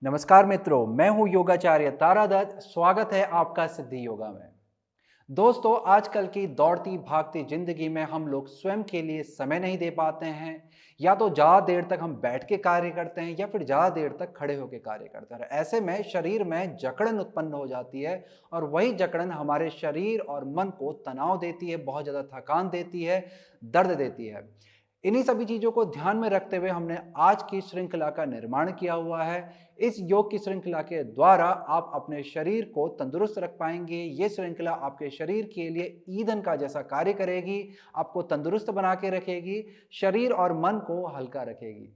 नमस्कार मित्रों, मैं हूं योगाचार्य तारादत्त। स्वागत है आपका सिद्धि योगा में। दोस्तों, आजकल की दौड़ती भागती जिंदगी में हम लोग स्वयं के लिए समय नहीं दे पाते हैं। या तो ज़्यादा देर तक हम बैठ के कार्य करते हैं या फिर ज़्यादा देर तक खड़े होकर कार्य करते हैं। ऐसे में शरीर में जकड़न उत्पन्न हो जाती है और वही जकड़न हमारे शरीर और मन को तनाव देती है, बहुत ज़्यादा थकान देती है, दर्द देती है। इन्हीं सभी चीज़ों को ध्यान में रखते हुए हमने आज की श्रृंखला का निर्माण किया हुआ है। इस योग की श्रृंखला के द्वारा आप अपने शरीर को तंदुरुस्त रख पाएंगे। ये श्रृंखला आपके शरीर के लिए ईंधन का जैसा कार्य करेगी, आपको तंदुरुस्त बना के रखेगी, शरीर और मन को हल्का रखेगी।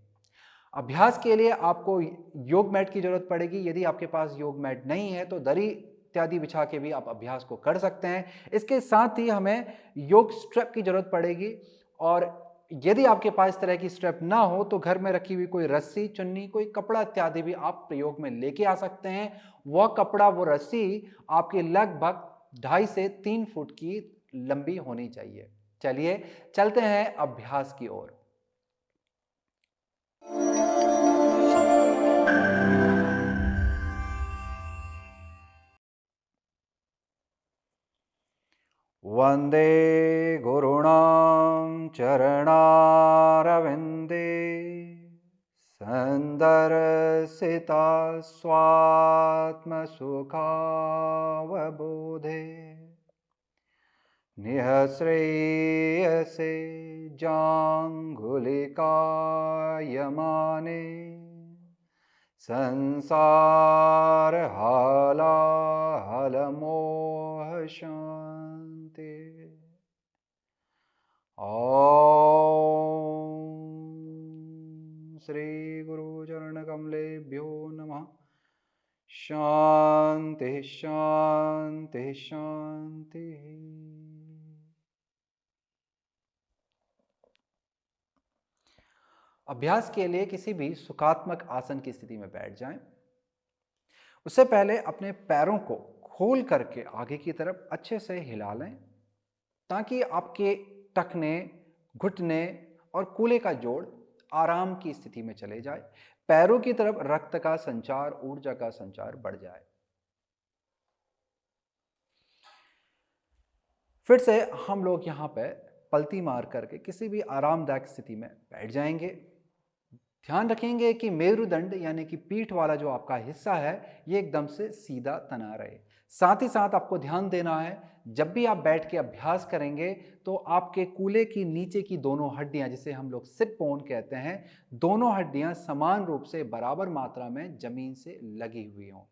अभ्यास के लिए आपको योग मैट की जरूरत पड़ेगी। यदि आपके पास योग मैट नहीं है तो दरी इत्यादि बिछा के भी आप अभ्यास को कर सकते हैं। इसके साथ ही हमें योग स्ट्रेप की जरूरत पड़ेगी। और यदि आपके पास इस तरह की स्ट्रेप ना हो तो घर में रखी हुई कोई रस्सी, चुन्नी, कोई कपड़ा इत्यादि भी आप प्रयोग में लेके आ सकते हैं। वह कपड़ा, वो रस्सी आपकी लगभग 2.5 से 3 फुट की लंबी होनी चाहिए। चलिए चलते हैं अभ्यास की ओर। वंदे गुरुणां चरणारविंदे संदर्शिता स्वात्मसुखावबोधे निःश्रेयसे जाङ्गुलिकायमाने संसार हालाहलमोह शांति। ओम श्री गुरु चरण कमलेभ्यो नमः। शांति शांति शांति। अभ्यास के लिए किसी भी सुखात्मक आसन की स्थिति में बैठ जाएं। उससे पहले अपने पैरों को खोल करके आगे की तरफ अच्छे से हिला लें ताकि आपके टखने, घुटने और कूल्हे का जोड़ आराम की स्थिति में चले जाए। पैरों की तरफ रक्त का संचार, ऊर्जा का संचार बढ़ जाए। फिर से हम लोग यहाँ पे पलती मार करके किसी भी आरामदायक स्थिति में बैठ जाएंगे। ध्यान रखेंगे कि मेरुदंड यानी कि पीठ वाला जो आपका हिस्सा है ये एकदम से सीधा तना रहे। साथ ही साथ आपको ध्यान देना है, जब भी आप बैठ के अभ्यास करेंगे तो आपके कूल्हे की नीचे की दोनों हड्डियां, जिसे हम लोग सिट बोन कहते हैं, दोनों हड्डियां समान रूप से बराबर मात्रा में जमीन से लगी हुई हों।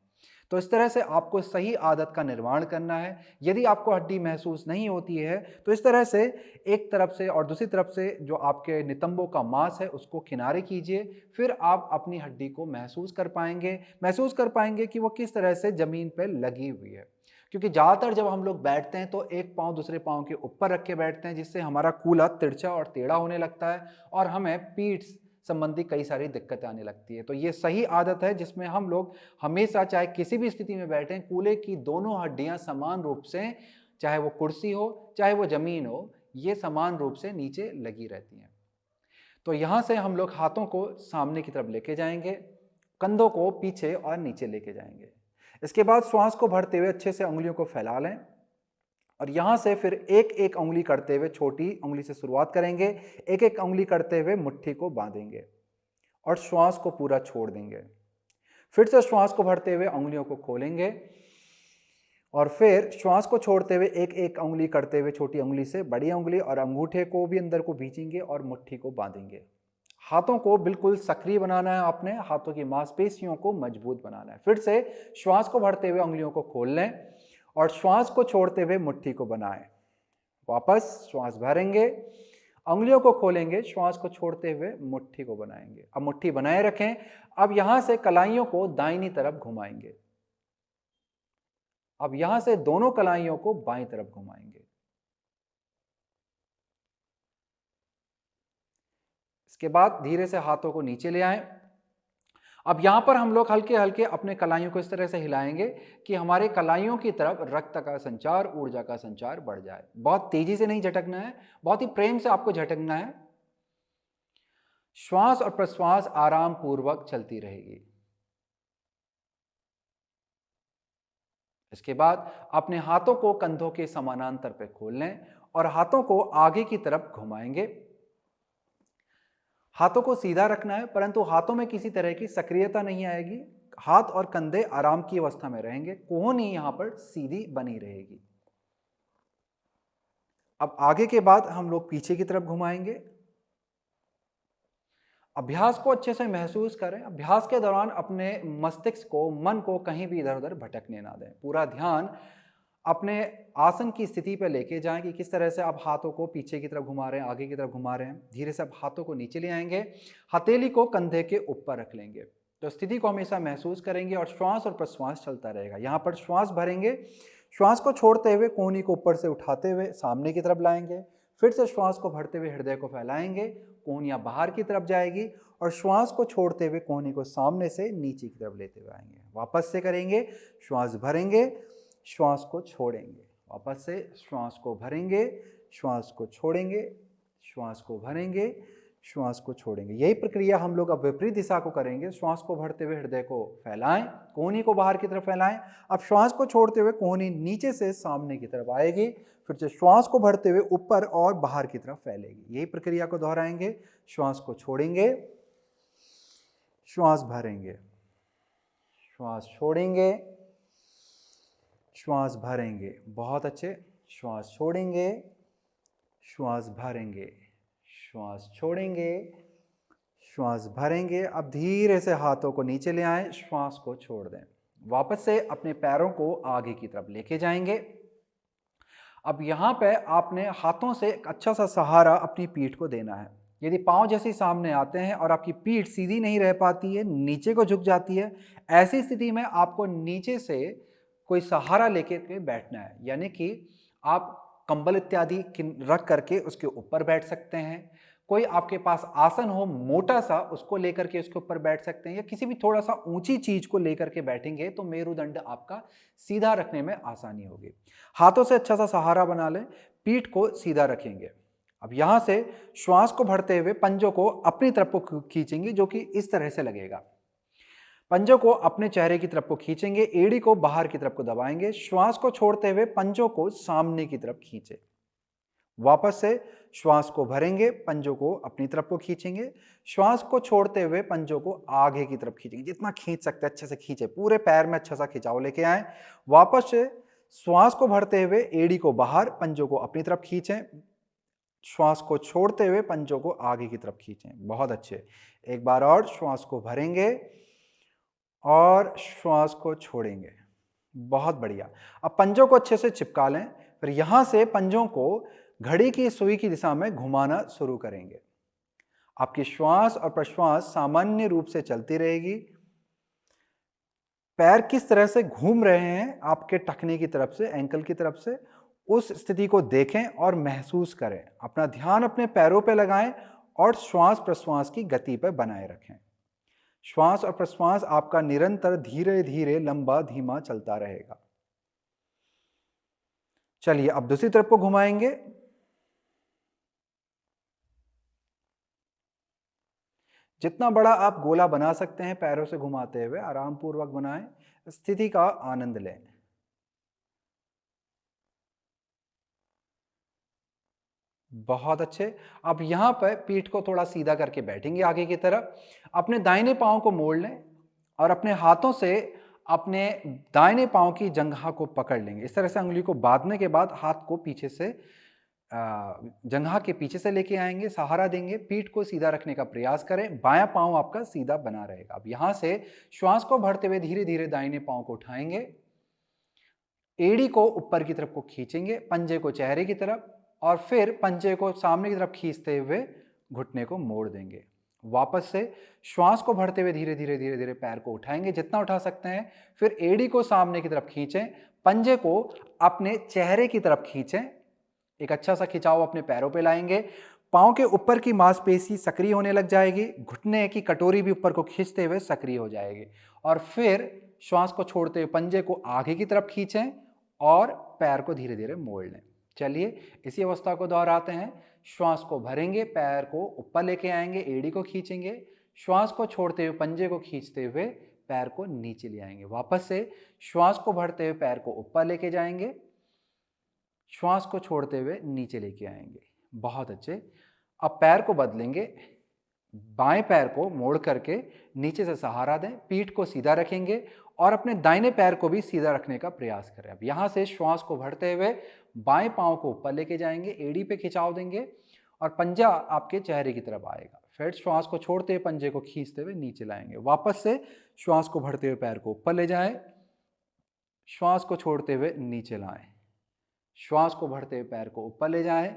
तो इस तरह से आपको सही आदत का निर्माण करना है। यदि आपको हड्डी महसूस नहीं होती है तो इस तरह से एक तरफ से और दूसरी तरफ से जो आपके नितंबों का मांस है उसको किनारे कीजिए। फिर आप अपनी हड्डी को महसूस कर पाएंगे कि वो किस तरह से जमीन पर लगी हुई है। क्योंकि ज़्यादातर जब हम लोग बैठते हैं तो एक पाँव दूसरे पाँव के ऊपर रख के बैठते हैं, जिससे हमारा कूल्हा तिरछा और टेढ़ा होने लगता है और हमें पीठ संबंधी कई सारी दिक्कतें आने लगती है। तो ये सही आदत है जिसमें हम लोग हमेशा, चाहे किसी भी स्थिति में बैठें, कूल्हे की दोनों हड्डियां समान रूप से, चाहे वो कुर्सी हो चाहे वो जमीन हो, ये समान रूप से नीचे लगी रहती हैं। तो यहां से हम लोग हाथों को सामने की तरफ लेके जाएंगे, कंधों को पीछे और नीचे लेके जाएंगे। इसके बाद श्वास को भरते हुए अच्छे से उंगलियों को फैला लें और यहां से फिर एक एक उंगली करते हुए, छोटी उंगली से शुरुआत करेंगे, एक एक उंगली करते हुए मुट्ठी को बांधेंगे और श्वास को पूरा छोड़ देंगे। फिर से श्वास को भरते हुए उंगलियों को खोलेंगे और फिर श्वास को छोड़ते हुए एक एक उंगली करते हुए, छोटी उंगली से बड़ी उंगली और अंगूठे को भी अंदर को भींचेंगे और मुट्ठी को बांधेंगे। हाथों को बिल्कुल सक्रिय बनाना है, आपने हाथों की मांसपेशियों को मजबूत बनाना है। फिर से श्वास को भरते हुए उंगलियों को खोल लें और श्वास को छोड़ते हुए मुट्ठी को बनाएं। वापस श्वास भरेंगे, उंगलियों को खोलेंगे, श्वास को छोड़ते हुए मुट्ठी को बनाएंगे। अब मुट्ठी बनाए रखें। अब यहां से कलाइयों को दाहिनी तरफ घुमाएंगे। अब यहां से दोनों कलाइयों को बाईं तरफ घुमाएंगे। इसके बाद धीरे से हाथों को नीचे ले आएं। अब यहां पर हम लोग हल्के हल्के अपने कलाइयों को इस तरह से हिलाएंगे कि हमारे कलाइयों की तरफ रक्त का संचार, ऊर्जा का संचार बढ़ जाए। बहुत तेजी से नहीं झटकना है, बहुत ही प्रेम से आपको झटकना है। श्वास और प्रश्वास आराम पूर्वक चलती रहेगी। इसके बाद अपने हाथों को कंधों के समानांतर पे खोल लें और हाथों को आगे की तरफ घुमाएंगे। हाथों को सीधा रखना है, परंतु हाथों में किसी तरह की सक्रियता नहीं आएगी। हाथ और कंधे आराम की अवस्था में रहेंगे, कोहनी यहां पर सीधी बनी रहेगी। अब आगे के बाद हम लोग पीछे की तरफ घुमाएंगे। अभ्यास को अच्छे से महसूस करें। अभ्यास के दौरान अपने मस्तिष्क को, मन को कहीं भी इधर उधर भटकने ना दें। पूरा ध्यान अपने आसन की स्थिति पे लेके जाएं कि किस तरह से आप हाथों को पीछे की तरफ घुमा रहे हैं, आगे की तरफ घुमा रहे हैं। धीरे से आप हाथों को नीचे ले आएंगे, हथेली को कंधे के ऊपर रख लेंगे। तो स्थिति को हमेशा महसूस करेंगे और श्वास और प्रश्वास चलता रहेगा। यहाँ पर श्वास भरेंगे, श्वास को छोड़ते हुए कोहनी को ऊपर से उठाते हुए सामने की तरफ लाएंगे। फिर से श्वास को भरते हुए हृदय को फैलाएंगे, कोहनियाँ बाहर की तरफ जाएगी और श्वास को छोड़ते हुए कोहनी को सामने से नीचे की तरफ लेते हुए आएंगे। वापस से करेंगे, श्वास भरेंगे, श्वास को छोड़ेंगे, वापस से श्वास को भरेंगे, श्वास को छोड़ेंगे, श्वास को भरेंगे, श्वास को छोड़ेंगे। यही प्रक्रिया हम लोग अब विपरीत दिशा को करेंगे। श्वास को भरते हुए हृदय को फैलाएं, कोहनी को बाहर की तरफ फैलाएं। अब श्वास को छोड़ते हुए कोहनी नीचे से सामने की तरफ आएगी, फिर से श्वास को भरते हुए ऊपर और बाहर की तरफ फैलेगी। यही प्रक्रिया को दोहराएंगे। श्वास को छोड़ेंगे, श्वास भरेंगे, श्वास छोड़ेंगे, श्वास भरेंगे। बहुत अच्छे। श्वास छोड़ेंगे, श्वास भरेंगे, श्वास छोड़ेंगे, श्वास भरेंगे। अब धीरे से हाथों को नीचे ले आएं, श्वास को छोड़ दें। वापस से अपने पैरों को आगे की तरफ लेके जाएंगे। अब यहाँ पे आपने हाथों से एक अच्छा सा सहारा अपनी पीठ को देना है। यदि पाँव जैसे सामने आते हैं और आपकी पीठ सीधी नहीं रह पाती है, नीचे को झुक जाती है, ऐसी स्थिति में आपको नीचे से कोई सहारा लेके के बैठना है। यानी कि आप कंबल इत्यादि रख करके उसके ऊपर बैठ सकते हैं। कोई आपके पास आसन हो मोटा सा, उसको लेकर के उसके ऊपर बैठ सकते हैं, या किसी भी थोड़ा सा ऊंची चीज को लेकर के बैठेंगे तो मेरुदंड आपका सीधा रखने में आसानी होगी। हाथों से अच्छा सा सहारा बना लें, पीठ को सीधा रखेंगे। अब यहां से श्वास को भरते हुए पंजों को अपनी तरफ को खींचेंगे, जो कि इस तरह से लगेगा। पंजों को अपने चेहरे की तरफ को खींचेंगे, एड़ी को बाहर की तरफ को दबाएंगे। श्वास को छोड़ते हुए पंजों को सामने की तरफ खींचे। वापस से श्वास को भरेंगे, पंजों को अपनी तरफ को खींचेंगे। श्वास को छोड़ते हुए पंजों को आगे की तरफ खींचेंगे। जितना खींच सकते हैं अच्छे से खींचे, पूरे पैर में अच्छा सा खिंचाव लेके आए। वापस से श्वास को भरते हुए एड़ी को बाहर, पंजों को अपनी तरफ खींचें। श्वास को छोड़ते हुए पंजों को आगे की तरफ खींचें। बहुत अच्छे। एक बार और श्वास को भरेंगे और श्वास को छोड़ेंगे। बहुत बढ़िया। अब पंजों को अच्छे से चिपका लें, फिर यहां से पंजों को घड़ी की सुई की दिशा में घुमाना शुरू करेंगे। आपकी श्वास और प्रश्वास सामान्य रूप से चलती रहेगी। पैर किस तरह से घूम रहे हैं आपके टखने की तरफ से, एंकल की तरफ से, उस स्थिति को देखें और महसूस करें। अपना ध्यान अपने पैरों पर लगाएं और श्वास प्रश्वास की गति पर बनाए रखें। श्वास और प्रश्वास आपका निरंतर धीरे धीरे लंबा धीमा चलता रहेगा। चलिए अब दूसरी तरफ को घुमाएंगे। जितना बड़ा आप गोला बना सकते हैं पैरों से घुमाते हुए, आराम पूर्वक बनाएं, स्थिति का आनंद लें। बहुत अच्छे। अब यहां पर पीठ को थोड़ा सीधा करके बैठेंगे आगे की तरफ। अपने दाहिने पांव को मोड़ लें और अपने हाथों से अपने दाहिने पांव की जंघा को पकड़ लेंगे। इस तरह से अंगुली को बांधने के बाद हाथ को पीछे से जंघा के पीछे से लेके आएंगे, सहारा देंगे, पीठ को सीधा रखने का प्रयास करें। बायां पांव आपका सीधा बना रहेगा। अब यहां से श्वास को भरते हुए धीरे धीरे दाहिने पांव को उठाएंगे, एड़ी को ऊपर की तरफ को खींचेंगे, पंजे को चेहरे की तरफ, और फिर पंजे को सामने की तरफ खींचते हुए घुटने को मोड़ देंगे। वापस से श्वास को भरते हुए धीरे धीरे धीरे धीरे पैर को उठाएंगे जितना उठा सकते हैं, फिर एड़ी को सामने की तरफ खींचें, पंजे को अपने चेहरे की तरफ खींचें, एक अच्छा सा खिंचाव अपने पैरों पे लाएंगे। पांव के ऊपर की मांसपेशी सक्रिय होने लग जाएगी, घुटने की कटोरी भी ऊपर को खींचते हुए सक्रिय हो जाएगी, और फिर श्वास को छोड़ते हुए पंजे को आगे की तरफ खींचें और पैर को धीरे धीरे मोड़ लें। चलिए इसी अवस्था को दोहराते हैं। श्वास को भरेंगे, पैर को ऊपर लेके आएंगे, एड़ी को खींचेंगे, श्वास को छोड़ते हुए पंजे को खींचते हुए पैर को नीचे ले आएंगे। वापस से श्वास को भरते हुए पैर को ऊपर लेके जाएंगे, श्वास को छोड़ते हुए नीचे लेके आएंगे। बहुत अच्छे। अब पैर को बदलेंगे, बाएं पैर को मोड़ करके नीचे से सहारा दें, पीठ को सीधा रखेंगे और अपने दाहिने पैर को भी सीधा रखने का प्रयास करें। अब यहां से श्वास को भरते हुए बाएं पांव को ऊपर लेके जाएंगे, एड़ी पे खिंचाव देंगे और पंजा आपके चेहरे की तरफ आएगा। फिर श्वास को छोड़ते हुए पंजे को खींचते हुए नीचे लाएंगे। वापस से श्वास को भरते हुए पैर को ऊपर ले जाएं, श्वास को छोड़ते हुए नीचे लाएं, श्वास को भरते हुए पैर को ऊपर ले जाएं,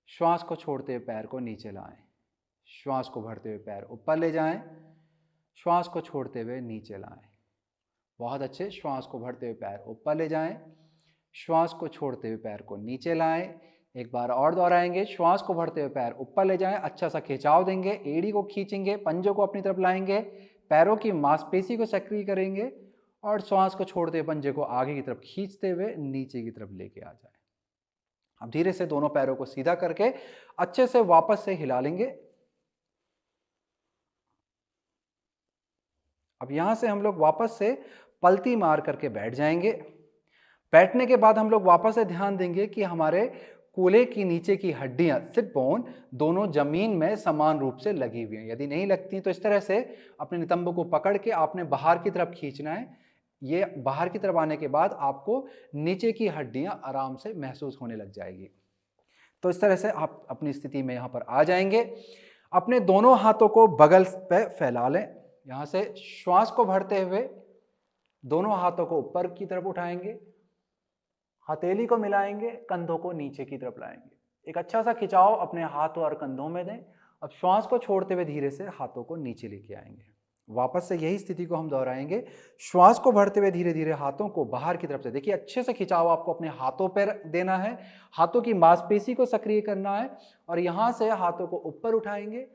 श्वास को छोड़ते हुए पैर को नीचे लाएं, श्वास को भरते हुए पैर ऊपर ले जाएं, श्वास को छोड़ते हुए नीचे लाएं। बहुत अच्छे। श्वास को भरते हुए पैर ऊपर ले जाएं, श्वास को छोड़ते हुए पैर को नीचे लाएं। एक बार और दोहराएंगे। श्वास को भरते हुए पैर ऊपर ले जाएं, अच्छा सा खिंचाव देंगे, एड़ी को खींचेंगे, पंजों को अपनी तरफ लाएंगे, पैरों की मांसपेशी को सक्रिय करेंगे और श्वास को छोड़ते हुए पंजे को आगे की तरफ खींचते हुए नीचे की तरफ लेके आ जाए। अब धीरे से दोनों पैरों को सीधा करके अच्छे से वापस से हिला लेंगे। अब यहां से हम लोग वापस से पलटी मार करके बैठ जाएंगे। बैठने के बाद हम लोग वापस से ध्यान देंगे कि हमारे कूल्हे की नीचे की हड्डियां, सिट बोन, दोनों जमीन में समान रूप से लगी हुई हैं। यदि नहीं लगती तो इस तरह से अपने नितंब को पकड़ के आपने बाहर की तरफ खींचना है। ये बाहर की तरफ आने के बाद आपको नीचे की हड्डियां आराम से महसूस होने लग जाएगी। तो इस तरह से आप अपनी स्थिति में यहां पर आ जाएंगे। अपने दोनों हाथों को बगल पे फैला लें। यहां से श्वास को भरते हुए दोनों हाथों को ऊपर की तरफ उठाएंगे, हथेली को मिलाएंगे, कंधों को नीचे की तरफ लाएंगे। एक अच्छा सा खिंचाव अपने हाथों और कंधों में दें। अब श्वास को छोड़ते हुए धीरे से हाथों को नीचे लेके आएंगे। वापस से यही स्थिति को हम दोहराएंगे। श्वास को भरते हुए धीरे धीरे हाथों को बाहर की तरफ से, देखिए अच्छे से खिंचाव आपको अपने हाथों पर देना है, हाथों की मांसपेशी को सक्रिय करना है और यहां से हाथों को ऊपर उठाएंगे,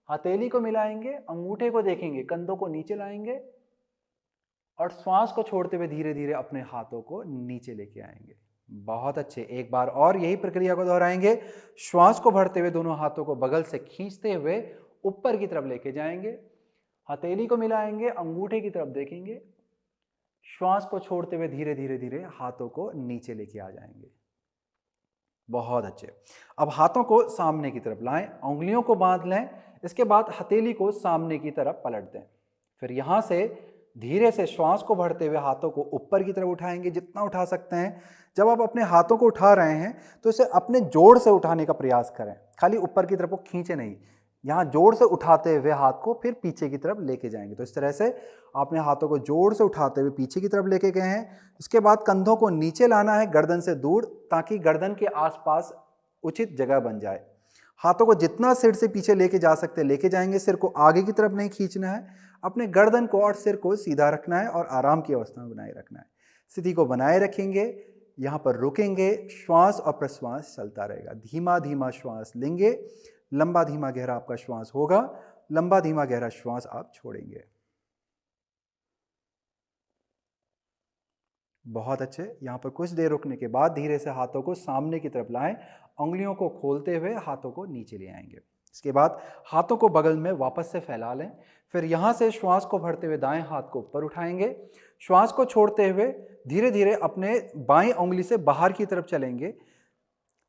हथेली को मिलाएंगे, अंगूठे को देखेंगे, कंधों को नीचे लाएंगे और श्वास को छोड़ते हुए धीरे धीरे अपने हाथों को नीचे लेके आएंगे। बहुत अच्छे। एक बार और यही प्रक्रिया को दोहराएंगे। श्वास को भरते हुए दोनों हाथों को बगल से खींचते हुए ऊपर की तरफ लेके जाएंगे, हथेली को मिलाएंगे, अंगूठे की तरफ देखेंगे, श्वास को छोड़ते हुए धीरे धीरे धीरे हाथों को नीचे लेके आ जाएंगे। बहुत अच्छे। अब हाथों को सामने की तरफ लाएं, उंगलियों को बांध लें, इसके बाद हथेली को सामने की तरफ पलट दें। फिर यहां से धीरे से श्वास को भरते हुए हाथों को ऊपर की तरफ उठाएंगे, जितना उठा सकते हैं। जब आप अपने हाथों को उठा रहे हैं तो इसे अपने जोड़ से उठाने का प्रयास करें, खाली ऊपर की तरफ को खींचे नहीं। यहाँ जोड़ से उठाते हुए हाथ को फिर पीछे की तरफ लेके जाएंगे। तो इस तरह से आपने हाथों को जोड़ से उठाते हुए पीछे की तरफ लेके गए हैं। इसके बाद कंधों को नीचे लाना है, गर्दन से दूर, ताकि गर्दन के आसपास उचित जगह बन जाए। हाथों को जितना सिर से पीछे लेके जा सकते लेके जाएंगे। सिर को आगे की तरफ नहीं खींचना है, अपने गर्दन को और सिर को सीधा रखना है और आराम की अवस्था में बनाए रखना है। स्थिति को बनाए रखेंगे, यहाँ पर रुकेंगे, श्वास और प्रश्वास चलता रहेगा। धीमा धीमा श्वास लेंगे, लंबा धीमा गहरा आपका श्वास होगा, लंबा धीमा गहरा श्वास आप छोड़ेंगे। बहुत अच्छे। यहाँ पर कुछ देर रुकने के बाद धीरे से हाथों को सामने की तरफ लाएं, उंगलियों को खोलते हुए हाथों को नीचे ले आएंगे। इसके बाद हाथों को बगल में वापस से फैला लें। फिर यहाँ से श्वास को भरते हुए दाएं हाथ को ऊपर उठाएंगे, श्वास को छोड़ते हुए धीरे धीरे अपने बाएं उंगली से बाहर की तरफ चलेंगे।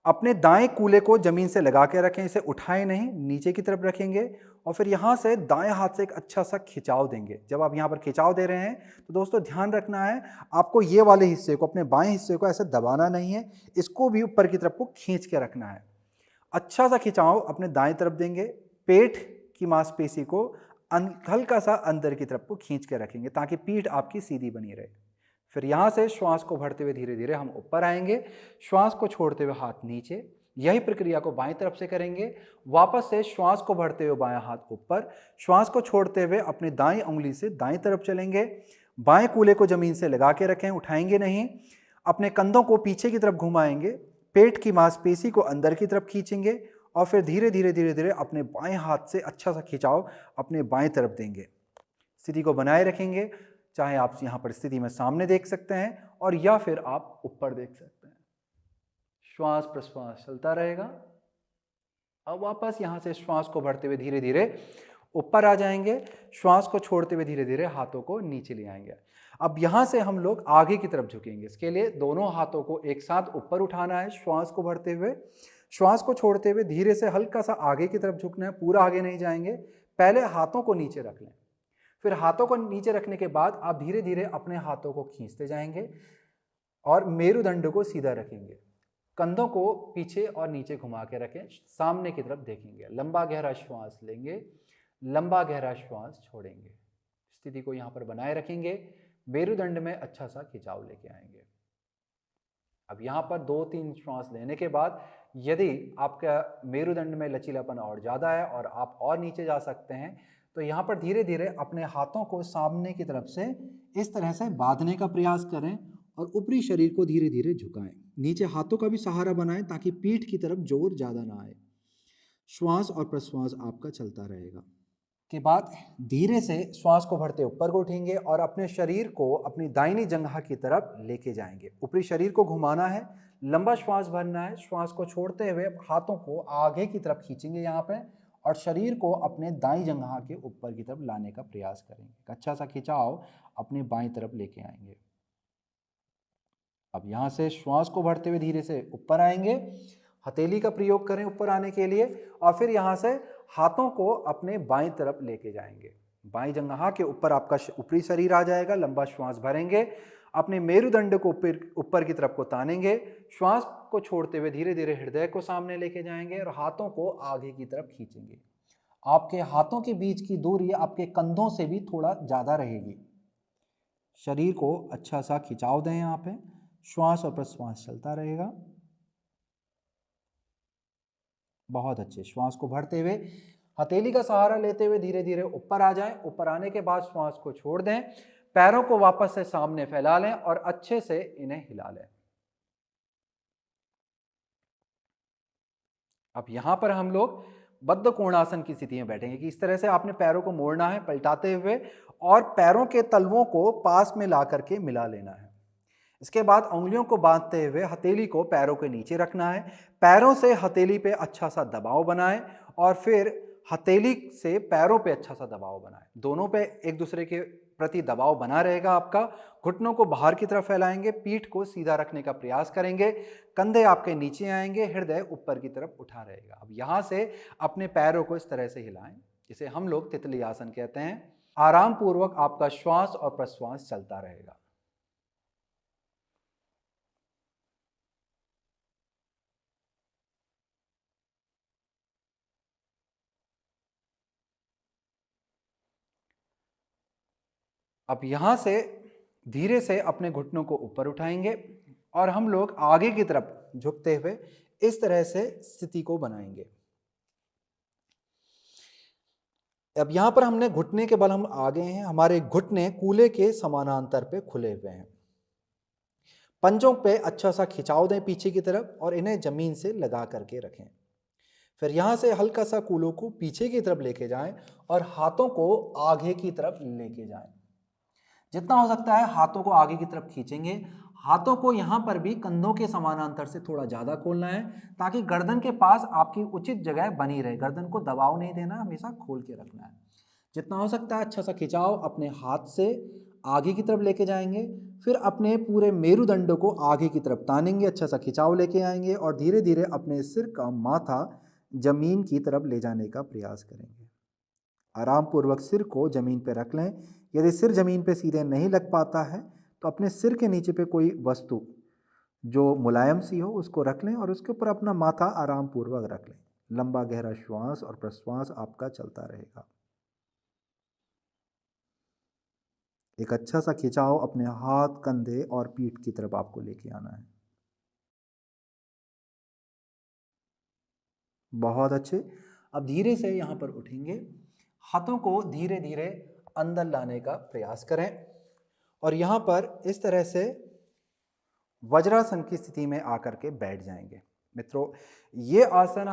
अपने दाएं कूल्हे को जमीन से लगा के रखें, इसे उठाएं नहीं, नीचे की तरफ रखेंगे और फिर यहाँ से दाएं हाथ से एक अच्छा सा खिंचाव देंगे। जब आप यहाँ पर खिंचाव दे रहे हैं तो दोस्तों ध्यान रखना है, आपको ये वाले हिस्से को, अपने बाएं हिस्से को ऐसे दबाना नहीं है, इसको भी ऊपर की तरफ को खींच के रखना है। अच्छा सा खिंचाव अपने दाएं तरफ देंगे, पेट की मांसपेशी को हल्का सा अंदर की तरफ को खींच के रखेंगे ताकि पीठ आपकी सीधी बनी रहे। फिर यहाँ से श्वास को भरते हुए धीरे धीरे हम ऊपर आएंगे, श्वास को छोड़ते हुए हाथ नीचे। यही प्रक्रिया को बाएं तरफ से करेंगे। वापस से श्वास को भरते हुए बायां हाथ ऊपर, श्वास को छोड़ते हुए अपनी दाईं उंगली से दाईं तरफ चलेंगे। बाएं कूल्हे को जमीन से लगा के रखें, उठाएंगे नहीं। अपने कंधों को पीछे की तरफ घुमाएंगे, पेट की मांसपेशी को अंदर की तरफ खींचेंगे और फिर धीरे धीरे धीरे धीरे अपने बाएं हाथ से अच्छा सा खिंचाव अपने बाएं तरफ देंगे। स्थिति को बनाए रखेंगे, चाहे आप यहाँ पर स्थिति में सामने देख सकते हैं और या फिर आप ऊपर देख सकते हैं। श्वास प्रश्वास चलता रहेगा। अब वापस यहाँ से श्वास को भरते हुए धीरे धीरे ऊपर आ जाएंगे, श्वास को छोड़ते हुए धीरे धीरे हाथों को नीचे ले आएंगे। अब यहाँ से हम लोग आगे की तरफ झुकेंगे। इसके लिए दोनों हाथों को एक साथ ऊपर उठाना है, श्वास को भरते हुए, श्वास को छोड़ते हुए धीरे से हल्का सा आगे की तरफ झुकना है, पूरा आगे नहीं जाएंगे। पहले हाथों को नीचे रख लें, फिर हाथों को नीचे रखने के बाद आप धीरे धीरे अपने हाथों को खींचते जाएंगे और मेरुदंड को सीधा रखेंगे। कंधों को पीछे और नीचे घुमा के रखें, सामने की तरफ देखेंगे। लंबा गहरा श्वास लेंगे, लंबा गहरा श्वास छोड़ेंगे। स्थिति को यहाँ पर बनाए रखेंगे। मेरुदंड में अच्छा सा खिंचाव लेके आएंगे। अब यहाँ पर 2-3 श्वास लेने के बाद यदि आपका मेरुदंड में लचीलापन और ज़्यादा है और आप और नीचे जा सकते हैं, तो यहाँ पर धीरे धीरे अपने हाथों को सामने की तरफ से इस तरह से बांधने का प्रयास करें और ऊपरी शरीर को धीरे धीरे झुकाएं। नीचे हाथों का भी सहारा बनाएं ताकि पीठ की तरफ जोर ज़्यादा ना आए। श्वास और प्रश्वास आपका चलता रहेगा। के बाद धीरे से श्वास को भरते ऊपर को उठेंगे और अपने शरीर को अपनी दाहिनी जंघा की तरफ लेके जाएंगे। ऊपरी शरीर को घुमाना है, लंबा श्वास भरना है। श्वास को छोड़ते हुए हाथों को आगे की तरफ खींचेंगे यहाँ पे और शरीर को अपने दाईं जंघा के ऊपर की तरफ लाने का प्रयास करेंगे। अच्छा सा खिंचाव अपनी बाईं तरफ लेके आएंगे। अब यहाँ से श्वास को भरते हुए धीरे से ऊपर आएंगे, हथेली का प्रयोग करें ऊपर आने के लिए और फिर यहाँ से हाथों को अपने बाईं तरफ लेके जाएंगे। बाईं जंघा के ऊपर आपका ऊपरी शरीर आ जाएगा। लंबा श्वास भरेंगे, अपने मेरुदंड को ऊपर की तरफ को तानेंगे। श्वास को छोड़ते हुए धीरे धीरे हृदय को सामने लेके जाएंगे और हाथों को आगे की तरफ खींचेंगे। आपके हाथों के बीच की दूरी आपके कंधों से भी थोड़ा ज़्यादा रहेगी। शरीर को अच्छा सा खिंचाव दें। यहाँ पे श्वास और प्रश्वास चलता रहेगा। बहुत अच्छे। श्वास को भरते हुए हथेली का सहारा लेते हुए धीरे धीरे ऊपर आ जाएं। ऊपर आने के बाद श्वास को छोड़ दें, पैरों को वापस से सामने फैला लें और अच्छे से इन्हें हिला लें। अब यहां पर हम लोग बद्ध कोणासन की स्थिति में बैठेंगे कि इस तरह से आपने पैरों को मोड़ना है पलटाते हुए और पैरों के तलवों को पास में ला करके मिला लेना है। इसके बाद उंगलियों को बांधते हुए हथेली को पैरों के नीचे रखना है। पैरों से हथेली पे अच्छा सा दबाव बनाएं और फिर हथेली से पैरों पे अच्छा सा दबाव बनाएं। दोनों पे एक दूसरे के प्रति दबाव बना रहेगा आपका। घुटनों को बाहर की तरफ फैलाएंगे, पीठ को सीधा रखने का प्रयास करेंगे, कंधे आपके नीचे आएंगे, हृदय ऊपर की तरफ उठा रहेगा। अब यहाँ से अपने पैरों को इस तरह से हिलाएं, जिसे हम लोग तितली आसन कहते हैं। आराम पूर्वक आपका श्वास और प्रश्वास चलता रहेगा। अब यहाँ से धीरे से अपने घुटनों को ऊपर उठाएंगे और हम लोग आगे की तरफ झुकते हुए इस तरह से स्थिति को बनाएंगे। अब यहाँ पर हमने घुटने के बल हम आगे हैं, हमारे घुटने कूले के समानांतर पे खुले हुए हैं। पंजों पे अच्छा सा खिंचाव दें पीछे की तरफ और इन्हें जमीन से लगा करके रखें। फिर यहाँ से हल्का सा कूलों को पीछे की तरफ लेके जाएं और हाथों को आगे की तरफ लेके जाएं। जितना हो सकता है हाथों को आगे की तरफ खींचेंगे। हाथों को यहाँ पर भी कंधों के समानांतर से थोड़ा ज़्यादा खोलना है ताकि गर्दन के पास आपकी उचित जगह बनी रहे। गर्दन को दबाव नहीं देना, हमेशा खोल के रखना है। जितना हो सकता है अच्छा सा खिंचाव अपने हाथ से आगे की तरफ लेके जाएंगे। फिर अपने पूरे मेरुदंड को आगे की तरफ तानेंगे, अच्छा सा खिंचाव लेके आएंगे और धीरे धीरे अपने सिर का माथा जमीन की तरफ ले जाने का प्रयास करेंगे। आराम पूर्वक सिर को जमीन पर रख लें। यदि सिर जमीन पे सीधे नहीं लग पाता है तो अपने सिर के नीचे पे कोई वस्तु जो मुलायम सी हो उसको रख लें और उसके ऊपर अपना माथा आराम पूर्वक रख लें। लंबा गहरा श्वास और प्रश्वास आपका चलता रहेगा। एक अच्छा सा खिंचाव अपने हाथ, कंधे और पीठ की तरफ आपको लेके आना है। बहुत अच्छे। अब धीरे से यहाँ पर उठेंगे, हाथों को धीरे धीरे अंदर लाने का प्रयास करें और यहाँ पर इस तरह से वज्रासन की स्थिति में आकर के बैठ जाएंगे। मित्रों, ये आसन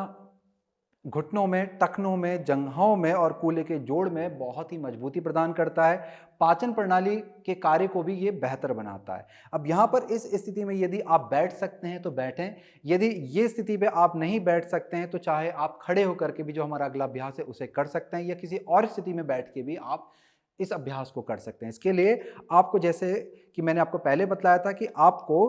घुटनों में, टखनों में, जंघाओं में और कूल्हे के जोड़ में बहुत ही मजबूती प्रदान करता है। पाचन प्रणाली के कार्य को भी ये बेहतर बनाता है। अब यहाँ पर इस स्थिति में यदि आप बैठ सकते हैं तो बैठें, यदि ये स्थिति पे आप नहीं बैठ सकते हैं तो चाहे आप खड़े होकर के भी जो हमारा अगला अभ्यास है उसे कर सकते हैं, या किसी और स्थिति में बैठ के भी आप इस अभ्यास को कर सकते हैं। इसके लिए आपको, जैसे कि मैंने आपको पहले बताया था, कि आपको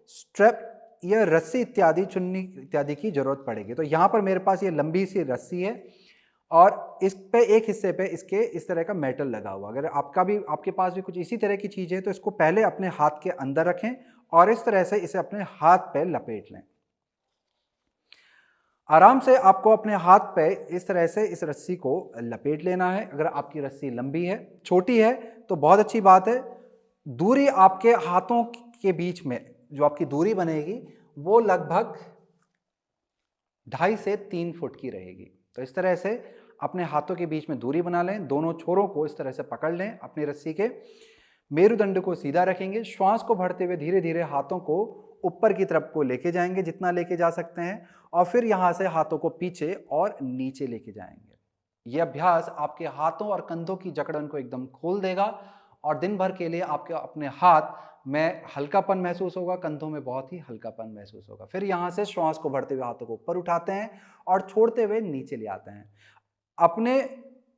स्ट्रेप या रस्सी इत्यादि, चुन्नी इत्यादि की जरूरत पड़ेगी। तो यहाँ पर मेरे पास ये लंबी सी रस्सी है और इस पे एक हिस्से पे इसके इस तरह का मेटल लगा हुआ। अगर आपके पास भी कुछ इसी तरह की चीज़ है तो इसको पहले अपने हाथ के अंदर रखें और इस तरह से इसे अपने हाथ पे लपेट लें। आराम से आपको अपने हाथ पे इस तरह से इस रस्सी को लपेट लेना है। अगर आपकी रस्सी लंबी है, छोटी है तो बहुत अच्छी बात है। दूरी आपके हाथों के बीच में जो आपकी दूरी बनेगी वो लगभग 2.5 से 3 फुट की रहेगी। तो इस तरह से अपने हाथों के बीच में दूरी बना लें, दोनों छोरों को इस तरह से पकड़ लें अपनी रस्सी के, मेरुदंड को सीधा रखेंगे, श्वास को भरते हुए धीरे धीरे हाथों को ऊपर की तरफ को लेके जाएंगे जितना लेके जा सकते हैं, और फिर यहां से हाथों को पीछे और नीचे लेके जाएंगे। यह अभ्यास आपके हाथों और कंधों की जकड़न को एकदम खोल देगा और दिन भर के लिए आपके अपने हाथ में हल्कापन महसूस होगा, कंधों में बहुत ही हल्कापन महसूस होगा। फिर यहां से श्वास को भरते हुए हाथों को ऊपर उठाते हैं और छोड़ते हुए नीचे ले आते हैं। अपने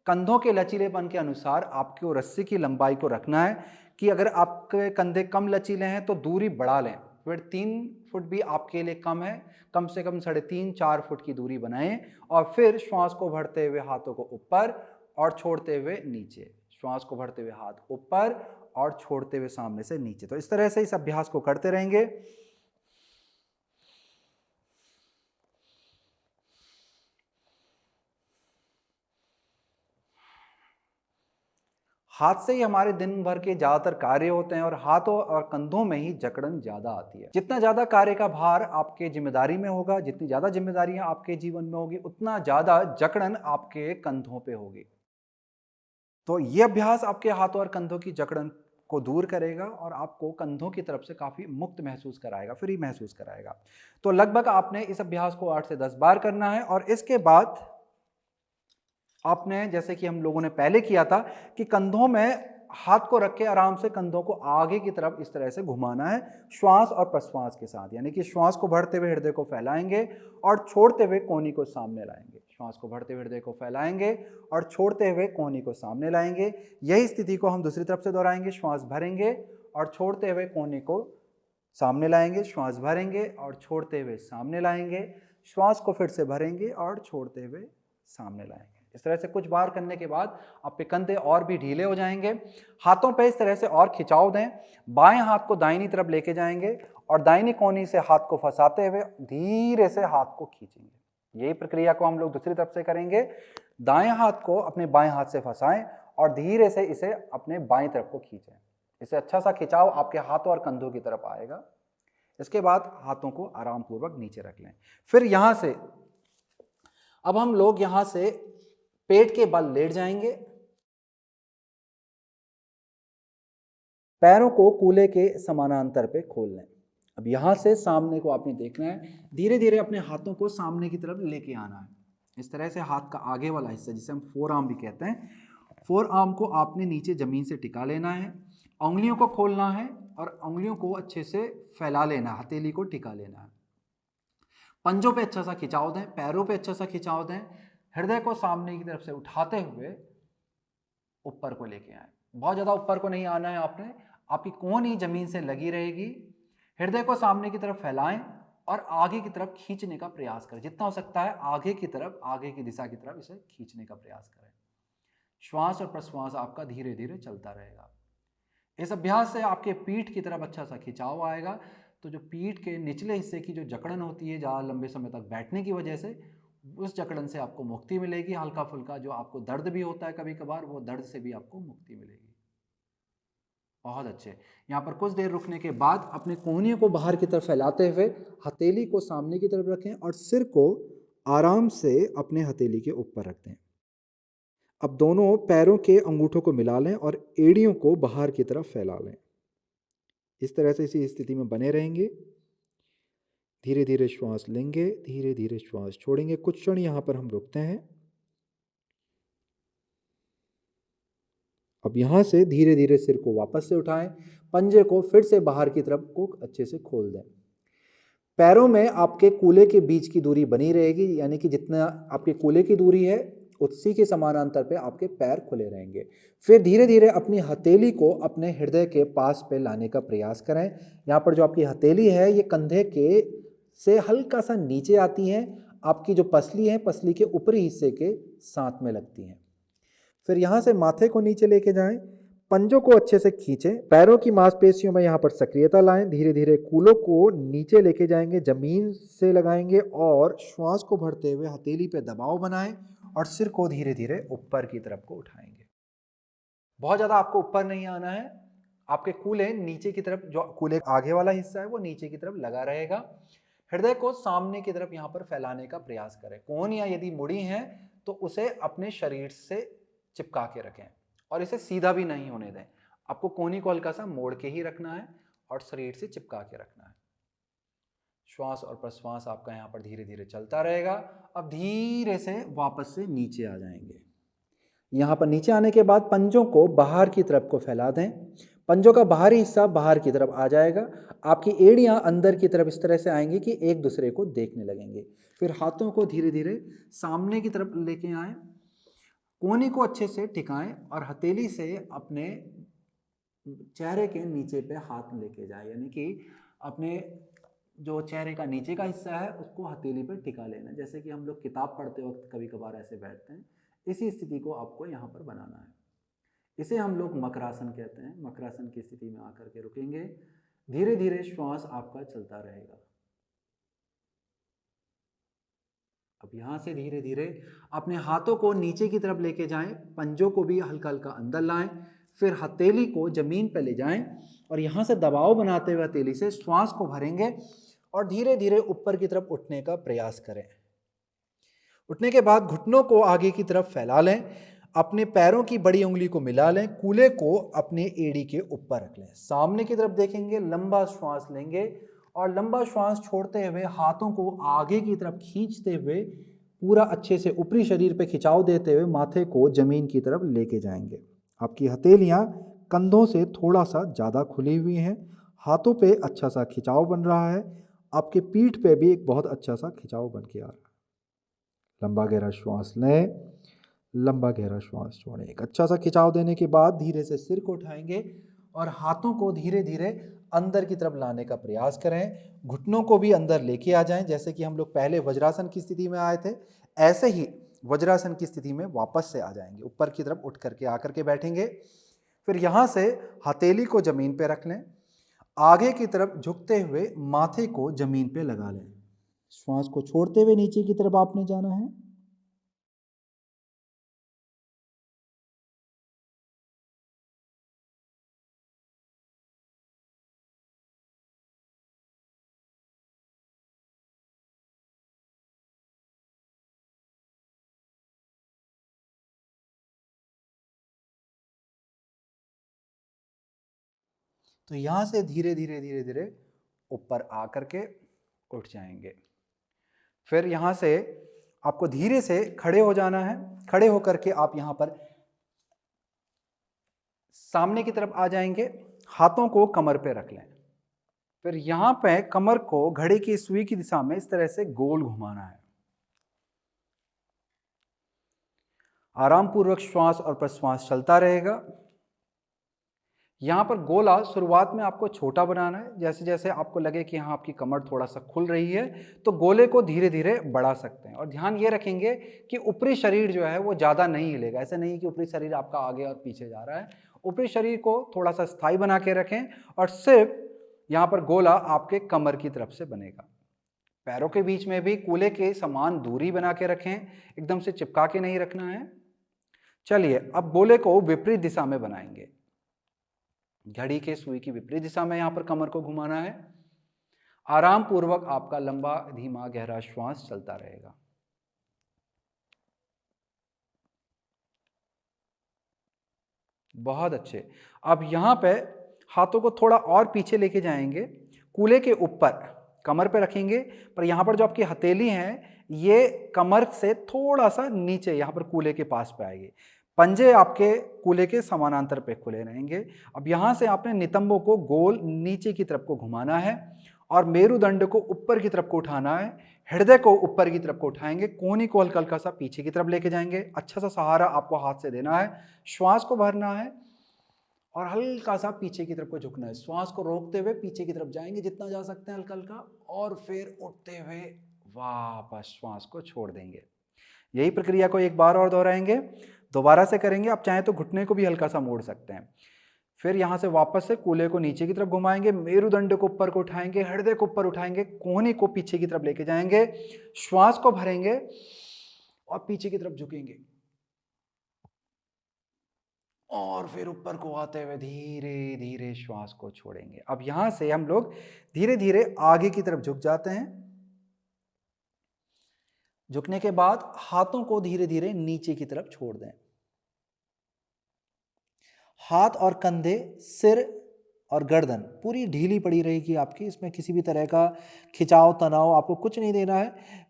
कंधों के लचीलेपन के अनुसार आपको रस्सी की लंबाई को रखना है कि अगर आपके कंधे कम लचीले हैं तो दूरी बढ़ा लें, फिर 3 फुट भी आपके लिए कम है, कम से कम 3.5-4 फुट की दूरी बनाएं और फिर श्वास को भरते हुए हाथों को ऊपर और छोड़ते हुए नीचे, श्वास को भरते हुए हाथ ऊपर और छोड़ते हुए सामने से नीचे। तो इस तरह से इस अभ्यास को करते रहेंगे। हाथ से ही हमारे दिन भर के ज्यादातर कार्य होते हैं और हाथों और कंधों में ही जकड़न ज्यादा आती है। जितना ज्यादा कार्य का भार आपके जिम्मेदारी में होगा, जितनी ज्यादा जिम्मेदारियां आपके जीवन में होगी, उतना ज्यादा जकड़न आपके कंधों पे होगी। तो ये अभ्यास आपके हाथों और कंधों की जकड़न को दूर करेगा और आपको कंधों की तरफ से काफी मुक्त महसूस कराएगा, फ्री महसूस कराएगा। तो लगभग आपने इस अभ्यास को 8 से 10 बार करना है और इसके बाद आपने, जैसे कि हम लोगों ने पहले किया था, कि कंधों में हाथ को रख के आराम से कंधों को आगे की तरफ इस तरह से घुमाना है श्वास और प्रश्वास के साथ। यानी कि श्वास को भरते हुए हृदय को फैलाएंगे और छोड़ते हुए कोहनी को सामने लाएंगे। श्वास को भरते हुए हृदय को फैलाएंगे और छोड़ते हुए कोहनी को सामने लाएंगे। यही स्थिति को हम दूसरी तरफ से दोहराएंगे। श्वास भरेंगे और छोड़ते हुए कोहनी को सामने लाएंगे, श्वास भरेंगे और छोड़ते हुए सामने लाएंगे, श्वास को फिर से भरेंगे और छोड़ते हुए सामने लाएंगे। इस तरह से कुछ बार करने के बाद आपके कंधे और भी ढीले हो जाएंगे। हाथों पे इस तरह से और खिंचाव दें। बाएं हाथ को दाहिनी तरफ लेके जाएंगे और दाहिनी कोहनी से हाथ को फंसाते हुए धीरे से हाथ को खींचेंगे। यही प्रक्रिया को हम लोग दूसरी तरफ से करेंगे। दाएं हाथ को अपने बाएं हाथ से फंसाएं और धीरे से इसे अपने बाएं तरफ को खींचें। इससे अच्छा सा खिंचाव आपके हाथों और कंधों की तरफ आएगा। इसके बाद हाथों को आराम पूर्वक नीचे रख लें। फिर यहां से अब हम लोग यहां से पेट के बल लेट जाएंगे, पैरों को कूल्हे के समानांतर पे खोल लें। अब यहां से सामने को आपने देखना है, धीरे धीरे अपने हाथों को सामने की तरफ लेके आना है। इस तरह से हाथ का आगे वाला हिस्सा, जिसे हम फोर आर्म भी कहते हैं, फोर आर्म को आपने नीचे जमीन से टिका लेना है, उंगलियों को खोलना है और उंगलियों को अच्छे से फैला लेना, हथेली को टिका लेना है। पंजों पे अच्छा सा खिंचाव दें, पैरों पे अच्छा सा खिंचाव दें, हृदय को सामने की तरफ से उठाते हुए ऊपर को लेके आए। बहुत ज्यादा ऊपर को नहीं आना है आपने, आपकी कोहनी जमीन से लगी रहेगी। हृदय को सामने की तरफ फैलाएं और आगे की तरफ खींचने का प्रयास करें। जितना हो सकता है आगे की तरफ, आगे की दिशा की तरफ इसे खींचने का प्रयास करें। श्वास और प्रश्वास आपका धीरे धीरे चलता रहेगा। इस अभ्यास से आपके पीठ की तरफ अच्छा सा खिंचाव आएगा। तो जो पीठ के निचले हिस्से की जो जकड़न होती है ज़्यादा लंबे समय तक बैठने की वजह से, उस जकड़न से आपको मुक्ति मिलेगी। हल्का फुल्का जो आपको दर्द भी होता है कभी कभार, वो दर्द से भी आपको मुक्ति मिलेगी। बहुत अच्छे। यहाँ पर कुछ देर रुकने के बाद अपने कोहनियों को बाहर की तरफ फैलाते हुए हथेली को सामने की तरफ रखें और सिर को आराम से अपने हथेली के ऊपर रख दें। अब दोनों पैरों के अंगूठों को मिला लें और एड़ियों को बाहर की तरफ फैला लें। इस तरह से इसी स्थिति में बने रहेंगे। धीरे धीरे श्वास लेंगे, धीरे धीरे श्वास छोड़ेंगे। कुछ क्षण यहाँ पर हम रुकते हैं। अब यहाँ से धीरे धीरे सिर को वापस से उठाएं, पंजे को फिर से बाहर की तरफ को अच्छे से खोल दें। पैरों में आपके कूल्हे के बीच की दूरी बनी रहेगी, यानी कि जितना आपके कूल्हे की दूरी है उसी के समानांतर पे आपके पैर खुले रहेंगे। फिर धीरे धीरे अपनी हथेली को अपने हृदय के पास पे लाने का प्रयास करें। यहाँ पर जो आपकी हथेली है ये कंधे के से हल्का सा नीचे आती है, आपकी जो पसली है पसली के ऊपरी हिस्से के साथ में लगती हैं। फिर यहाँ से माथे को नीचे लेके जाएं, पंजों को अच्छे से खींचें, पैरों की मांसपेशियों में यहाँ पर सक्रियता लाएं। धीरे धीरे कूलों को नीचे लेके जाएंगे, जमीन से लगाएंगे और श्वास को भरते हुए हथेली पे दबाव बनाएं और सिर को धीरे धीरे ऊपर की तरफ को उठाएंगे। बहुत ज़्यादा आपको ऊपर नहीं आना है, आपके कूल्हे नीचे की तरफ, जो कूल्हे आगे वाला हिस्सा है वो नीचे की तरफ लगा रहेगा। हृदय को सामने की तरफ यहाँ पर फैलाने का प्रयास करें। कोहन या यदि मुड़ी है तो उसे अपने शरीर से चिपका के रखें और इसे सीधा भी नहीं होने दें। आपको कोहनी को हल्का सा मोड़ के ही रखना है और शरीर से चिपका के रखना है। श्वास और प्रश्वास आपका यहाँ पर धीरे धीरे चलता रहेगा। अब धीरे से वापस से नीचे आ जाएंगे। यहाँ पर नीचे आने के बाद पंजों को बाहर की तरफ को फैला दें। पंजों का बाहरी हिस्सा बाहर की तरफ आ जाएगा। आपकी एड़ियाँ अंदर की तरफ इस तरह से आएंगी कि एक दूसरे को देखने लगेंगे। फिर हाथों को धीरे धीरे सामने की तरफ लेके आएं, कोहनी को अच्छे से टिकाएं और हथेली से अपने चेहरे के नीचे पे हाथ लेके जाएं, यानी कि अपने जो चेहरे का नीचे का हिस्सा है उसको हथेली पे टिका लेना। जैसे कि हम लोग किताब पढ़ते वक्त कभी कभार ऐसे बैठते हैं, इसी स्थिति को आपको यहाँ पर बनाना है। इसे हम लोग मकरासन कहते हैं। मकरासन की स्थिति में आकर के रुकेंगे। धीरे धीरे श्वास आपका चलता रहेगा। अब यहाँ से धीरे धीरे अपने हाथों को नीचे की तरफ लेके जाएं, पंजों को भी हल्का हल्का अंदर लाएं, फिर हथेली को जमीन पर ले जाएं और यहाँ से दबाव बनाते हुए हथेली से श्वास को भरेंगे और धीरे धीरे ऊपर की तरफ उठने का प्रयास करें। उठने के बाद घुटनों को आगे की तरफ फैला लें, अपने पैरों की बड़ी उंगली को मिला लें, कूल्हे को अपने एड़ी के ऊपर रख लें, सामने की तरफ देखेंगे, लंबा श्वास लेंगे और लंबा श्वास छोड़ते हुए हाथों को आगे की तरफ खींचते हुए पूरा अच्छे से ऊपरी शरीर पे खिंचाव देते हुए माथे को जमीन की तरफ लेके जाएंगे। आपकी हथेलियां कंधों से थोड़ा सा ज़्यादा खुली हुई हैं, हाथों पे अच्छा सा खिंचाव बन रहा है, आपके पीठ पे भी एक बहुत अच्छा सा खिंचाव बन के आ रहा है। लंबा गहरा श्वास लें, लंबा गहरा श्वास छोड़ें। एक अच्छा सा खिंचाव देने के बाद धीरे से सिर को उठाएंगे और हाथों को धीरे धीरे अंदर की तरफ लाने का प्रयास करें। घुटनों को भी अंदर लेके आ जाएं, जैसे कि हम लोग पहले वज्रासन की स्थिति में आए थे, ऐसे ही वज्रासन की स्थिति में वापस से आ जाएंगे। ऊपर की तरफ उठ करके आकर के बैठेंगे। फिर यहाँ से हथेली को जमीन पे रख लें, आगे की तरफ झुकते हुए माथे को जमीन पे लगा लें। श्वास को छोड़ते हुए नीचे की तरफ आपने जाना है। तो यहाँ से धीरे धीरे धीरे धीरे ऊपर आकर के उठ जाएंगे। फिर यहाँ से आपको धीरे से खड़े हो जाना है। खड़े होकर के आप यहाँ पर सामने की तरफ आ जाएंगे, हाथों को कमर पे रख लें। फिर यहाँ पे कमर को घड़ी की सुई की दिशा में इस तरह से गोल घुमाना है। आराम पूर्वक श्वास और प्रश्वास चलता रहेगा। यहाँ पर गोला शुरुआत में आपको छोटा बनाना है। जैसे जैसे आपको लगे कि हाँ आपकी कमर थोड़ा सा खुल रही है तो गोले को धीरे धीरे बढ़ा सकते हैं। और ध्यान ये रखेंगे कि ऊपरी शरीर जो है वो ज़्यादा नहीं हिलेगा। ऐसा नहीं कि ऊपरी शरीर आपका आगे और पीछे जा रहा है। ऊपरी शरीर को थोड़ा सा स्थायी बना के रखें और सिर्फ यहाँ पर गोला आपके कमर की तरफ से बनेगा। पैरों के बीच में भी कूल्हे के समान दूरी बना के रखें, एकदम से चिपका के नहीं रखना है। चलिए अब गोले को विपरीत दिशा में बनाएंगे। घड़ी के सुई की विपरीत दिशा में यहां पर कमर को घुमाना है। आराम पूर्वक आपका लंबा धीमा गहरा श्वास चलता रहेगा। बहुत अच्छे। अब यहां पे हाथों को थोड़ा और पीछे लेके जाएंगे, कूल्हे के ऊपर कमर पे रखेंगे, पर यहाँ पर जो आपकी हथेली है ये कमर से थोड़ा सा नीचे यहाँ पर कूल्हे के पास पे आएगी। पंजे आपके कूल्हे के समानांतर पे खुले रहेंगे। अब यहाँ से आपने नितंबों को गोल नीचे की तरफ को घुमाना है और मेरुदंड को ऊपर की तरफ को उठाना है। हृदय को ऊपर की तरफ को उठाएंगे, कोहनी को हल्का हल्का सा पीछे की तरफ लेके जाएंगे। अच्छा सा सहारा आपको हाथ से देना है, श्वास को भरना है और हल्का सा पीछे की तरफ को झुकना है। श्वास को रोकते हुए पीछे की तरफ जाएंगे जितना जा सकते हैं हल्का हल्का, और फिर उठते हुए वापस श्वास को छोड़ देंगे। यही प्रक्रिया को एक बार और दोहराएंगे, दोबारा से करेंगे। आप चाहें तो घुटने को भी हल्का सा मोड़ सकते हैं। फिर यहां से वापस से कूल्हे को नीचे की तरफ घुमाएंगे, मेरुदंड को ऊपर को उठाएंगे, हृदय को ऊपर उठाएंगे, कोहनी को पीछे की तरफ लेके जाएंगे, श्वास को भरेंगे और पीछे की तरफ झुकेंगे और फिर ऊपर को आते हुए धीरे धीरे श्वास को छोड़ेंगे। अब यहां से हम लोग धीरे धीरे आगे की तरफ झुक जाते हैं। झुकने के बाद हाथों को धीरे धीरे नीचे की तरफ छोड़ दें। हाथ और कंधे, सिर और गर्दन पूरी ढीली पड़ी रहेगी आपकी, इसमें किसी भी तरह का खिंचाव तनाव आपको कुछ नहीं देना है।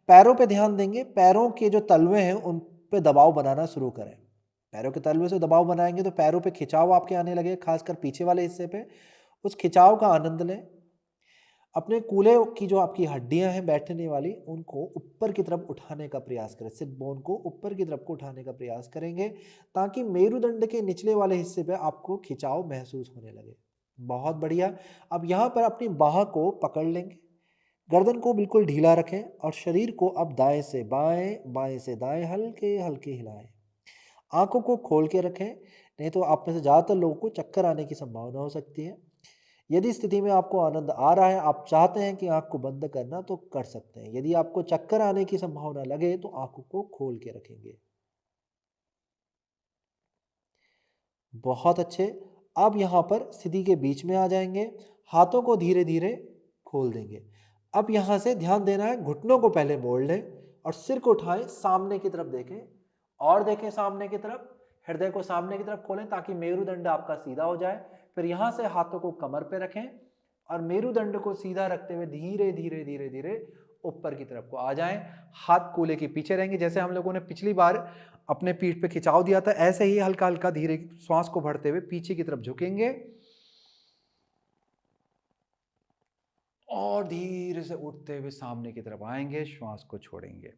पैरों पे ध्यान देंगे, पैरों के जो तलवे हैं उन पे दबाव बनाना शुरू करें। पैरों के तलवे से दबाव बनाएंगे तो पैरों पे खिंचाव आपके आने लगे, खासकर पीछे वाले हिस्से पे। उस खिंचाव का आनंद लें। अपने कूल्हे की जो आपकी हड्डियां हैं बैठने वाली, उनको ऊपर की तरफ उठाने का प्रयास करें। सिट बोन को ऊपर की तरफ को उठाने का प्रयास करेंगे ताकि मेरुदंड के निचले वाले हिस्से पे आपको खिंचाव महसूस होने लगे। बहुत बढ़िया। अब यहाँ पर अपनी बाह को पकड़ लेंगे, गर्दन को बिल्कुल ढीला रखें और शरीर को अब दाएं से बाएं, बाएं से दाएं हल्के हल्के हिलाएं। आंखों को खोल के रखें, नहीं तो आप में से ज़्यादातर लोगों को चक्कर आने की संभावना हो सकती है। यदि स्थिति में आपको आनंद आ रहा है, आप चाहते हैं कि आंख को बंद करना, तो कर सकते हैं। यदि आपको चक्कर आने की संभावना लगे तो आंखों को खोल के रखेंगे। बहुत अच्छे। अब यहाँ पर स्थिति के बीच में आ जाएंगे, हाथों को धीरे धीरे खोल देंगे। अब यहाँ से ध्यान देना है, घुटनों को पहले मोड़ लें और सिर को उठाएं, सामने की तरफ देखें और देखें सामने की तरफ। हृदय को सामने की तरफ खोलें ताकि मेरुदंड आपका सीधा हो जाए। फिर यहाँ से हाथों को कमर पे रखें और मेरुदंड को सीधा रखते हुए धीरे धीरे धीरे धीरे ऊपर की तरफ को आ जाएं। हाथ कूल्हे के पीछे रहेंगे, जैसे हम लोगों ने पिछली बार अपने पीठ पे खिंचाव दिया था, ऐसे ही हल्का हल्का धीरे श्वास को भरते हुए पीछे की तरफ झुकेंगे और धीरे से उठते हुए सामने की तरफ आएंगे, श्वास को छोड़ेंगे।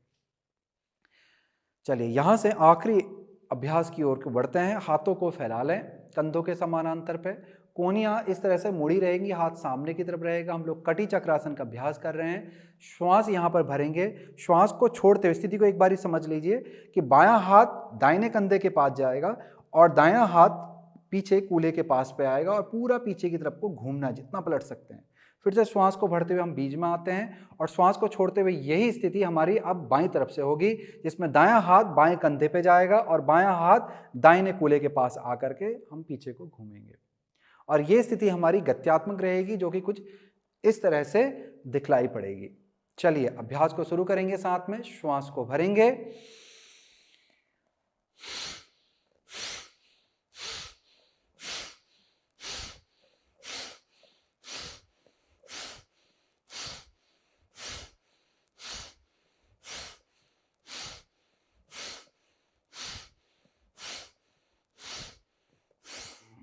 चलिए यहां से आखिरी अभ्यास की ओर बढ़ते हैं। हाथों को फैला लें कंधों के समानांतर पे, कोहनियां इस तरह से मुड़ी रहेंगी, हाथ सामने की तरफ रहेगा। हम लोग कटी चक्रासन का अभ्यास कर रहे हैं। श्वास यहां पर भरेंगे, श्वास को छोड़ते हुए स्थिति को एक बार समझ लीजिए कि बायां हाथ दाहिने कंधे के पास जाएगा और दायां हाथ पीछे कूल्हे के पास पे आएगा और पूरा पीछे की तरफ को घूमना, जितना पलट सकते हैं। फिर से श्वास को भरते हुए हम बीच में आते हैं और श्वास को छोड़ते हुए यही स्थिति हमारी अब बाईं तरफ से होगी, जिसमें दायां हाथ बाएं कंधे पे जाएगा और बायां हाथ दाहिने कूल्हे के पास आकर के हम पीछे को घूमेंगे। और ये स्थिति हमारी गत्यात्मक रहेगी, जो कि कुछ इस तरह से दिखलाई पड़ेगी। चलिए अभ्यास को शुरू करेंगे। साथ में श्वास को भरेंगे,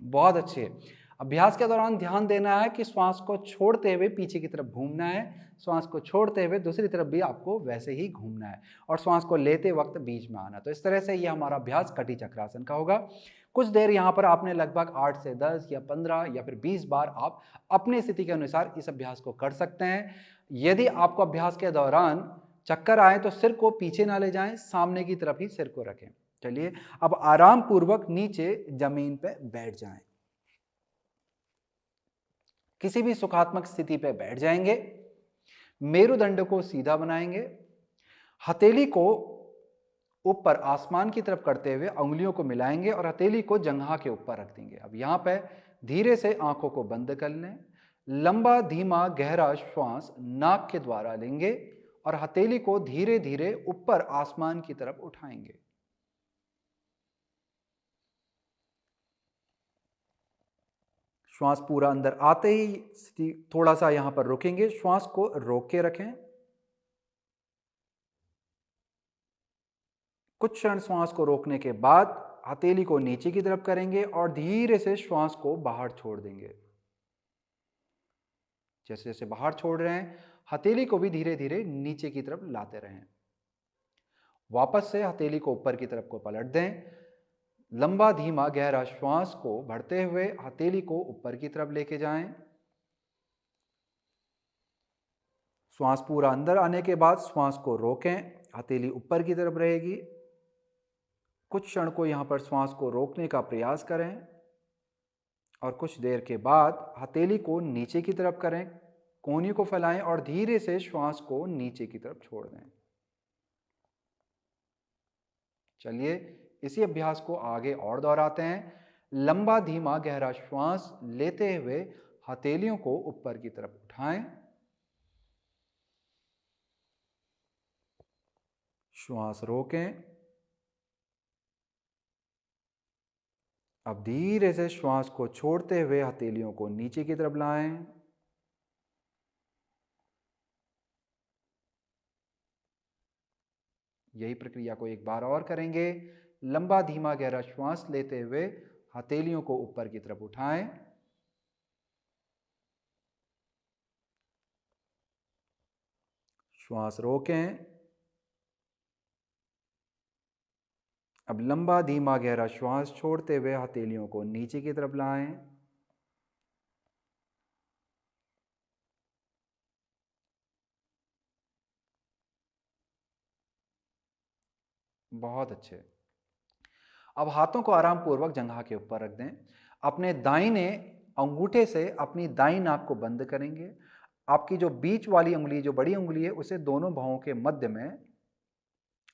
बहुत अच्छे। अभ्यास के दौरान ध्यान देना है कि श्वास को छोड़ते हुए पीछे की तरफ घूमना है, श्वास को छोड़ते हुए दूसरी तरफ भी आपको वैसे ही घूमना है और श्वास को लेते वक्त बीच में आना। तो इस तरह से ये हमारा अभ्यास कटी चक्रासन का होगा। कुछ देर यहाँ पर आपने लगभग 8 से 10 या 15 या फिर 20 बार आप अपनी स्थिति के अनुसार इस अभ्यास को कर सकते हैं। यदि आपको अभ्यास के दौरान चक्कर आए तो सिर को पीछे ना ले जाएं, सामने की तरफ ही सिर को रखें। चलिए अब आराम पूर्वक नीचे जमीन पे बैठ जाएं। किसी भी सुखात्मक स्थिति पे बैठ जाएंगे, मेरुदंड को सीधा बनाएंगे, हथेली को ऊपर आसमान की तरफ करते हुए उंगलियों को मिलाएंगे और हथेली को जंघा के ऊपर रख देंगे। अब यहां पे धीरे से आंखों को बंद कर लें, लंबा धीमा गहरा श्वास नाक के द्वारा लेंगे और हथेली को धीरे धीरे ऊपर आसमान की तरफ उठाएंगे। श्वास पूरा अंदर आते ही थोड़ा सा यहाँ पर रुकेंगे, श्वास को रोक के रखें। कुछ क्षण श्वास को रोकने के बाद हथेली को नीचे की तरफ करेंगे और धीरे से श्वास को बाहर छोड़ देंगे। जैसे जैसे बाहर छोड़ रहे हैं, हथेली को भी धीरे धीरे नीचे की तरफ लाते रहें। वापस से हथेली को ऊपर की तरफ को पलट दें। लंबा धीमा गहरा श्वास को भरते हुए हथेली को ऊपर की तरफ लेके जाएं। श्वास पूरा अंदर आने के बाद श्वास को रोकें, हथेली ऊपर की तरफ रहेगी। कुछ क्षण को यहाँ पर श्वास को रोकने का प्रयास करें और कुछ देर के बाद हथेली को नीचे की तरफ करें, कोहनी को फैलाएं और धीरे से श्वास को नीचे की तरफ छोड़ दें। चलिए इसी अभ्यास को आगे और दोहराते हैं। लंबा धीमा गहरा श्वास लेते हुए हथेलियों को ऊपर की तरफ उठाएं। श्वास रोकें। अब धीरे से श्वास को छोड़ते हुए हथेलियों को नीचे की तरफ लाएं। यही प्रक्रिया को एक बार और करेंगे। लंबा धीमा गहरा श्वास लेते हुए हथेलियों को ऊपर की तरफ उठाएं। श्वास रोकें। अब लंबा धीमा गहरा श्वास छोड़ते हुए हथेलियों को नीचे की तरफ लाएं। बहुत अच्छे। अब हाथों को आराम पूर्वक जंघा के ऊपर रख दें। अपने दाहिने अंगूठे से अपनी दाईं नाक को बंद करेंगे। आपकी जो बीच वाली उंगली, जो बड़ी उंगली है, उसे दोनों भौं के मध्य में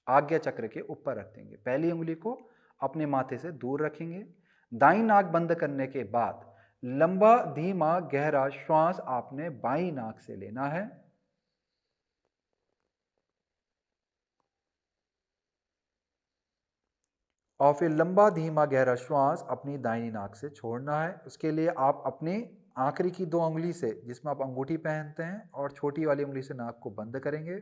आज्ञा चक्र के ऊपर रख देंगे। पहली उंगली को अपने माथे से दूर रखेंगे। दाईं नाक बंद करने के बाद लंबा धीमा गहरा श्वास आपने बाईं नाक से लेना है और फिर लंबा धीमा गहरा श्वास अपनी दाहिनी नाक से छोड़ना है। उसके लिए आप अपनी आखिरी की दो उंगली से, जिसमें आप अंगूठी पहनते हैं, और छोटी वाली उंगली से नाक को बंद करेंगे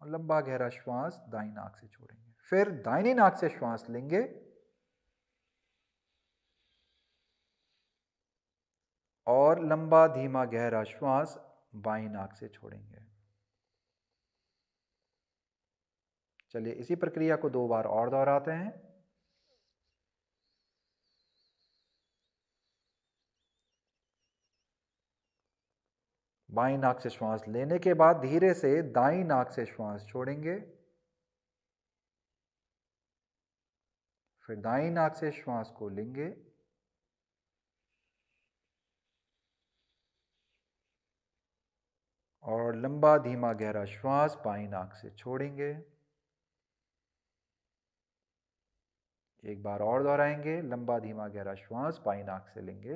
और लंबा गहरा श्वास दाहिनी नाक से छोड़ेंगे। फिर दाहिनी नाक से श्वास लेंगे और लंबा धीमा गहरा श्वास बाईं नाक से छोड़ेंगे। चलिए इसी प्रक्रिया को 2 बार और दोहराते हैं। बाईं नाक से श्वास लेने के बाद धीरे से दाईं नाक से श्वास छोड़ेंगे। फिर दाईं नाक से श्वास को लेंगे और लंबा धीमा गहरा श्वास बाईं नाक से छोड़ेंगे। एक बार और दोहराएंगे। लंबा धीमा गहरा श्वास बाईं नाक से लेंगे,